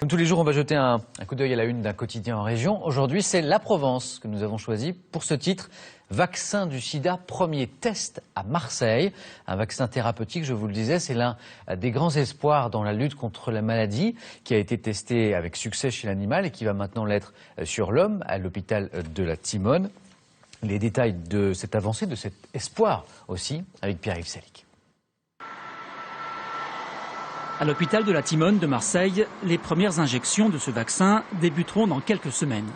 Comme tous les jours, on va jeter un coup d'œil à la une d'un quotidien en région. Aujourd'hui, c'est la Provence que nous avons choisi pour ce titre. Vaccin du sida, premier test à Marseille. Un vaccin thérapeutique, je vous le disais, c'est l'un des grands espoirs dans la lutte contre la maladie qui a été testé avec succès chez l'animal et qui va maintenant l'être sur l'homme à l'hôpital de la Timone. Les détails de cette avancée, de cet espoir aussi, avec Pierre-Yves Salic. À l'hôpital de la Timone de Marseille, les premières injections de ce vaccin débuteront dans quelques semaines.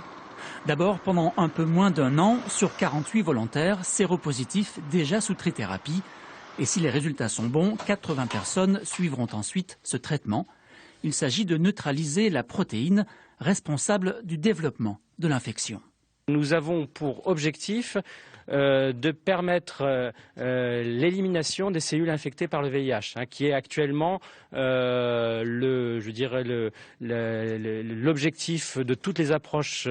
D'abord, pendant un peu moins d'un an, sur 48 volontaires séropositifs déjà sous trithérapie. Et si les résultats sont bons, 80 personnes suivront ensuite ce traitement. Il s'agit de neutraliser la protéine responsable du développement de l'infection. Nous avons pour objectif de permettre l'élimination des cellules infectées par le VIH, qui est actuellement l'objectif de toutes les approches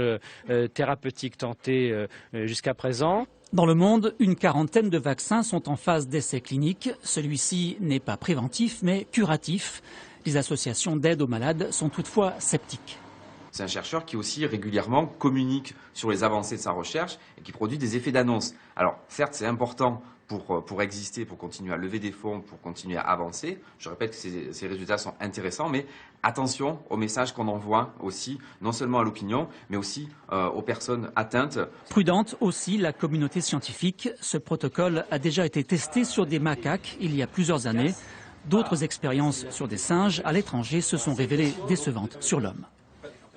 thérapeutiques tentées jusqu'à présent. Dans le monde, une quarantaine de vaccins sont en phase d'essai clinique. Celui-ci n'est pas préventif, mais curatif. Les associations d'aide aux malades sont toutefois sceptiques. C'est un chercheur qui aussi régulièrement communique sur les avancées de sa recherche et qui produit des effets d'annonce. Alors certes, c'est important pour exister, pour continuer à lever des fonds, pour continuer à avancer. Je répète que ces résultats sont intéressants, mais attention au message qu'on envoie aussi, non seulement à l'opinion, mais aussi aux personnes atteintes. Prudente aussi la communauté scientifique. Ce protocole a déjà été testé sur des macaques il y a plusieurs années. D'autres expériences sur des singes à l'étranger se sont révélées décevantes sur l'homme.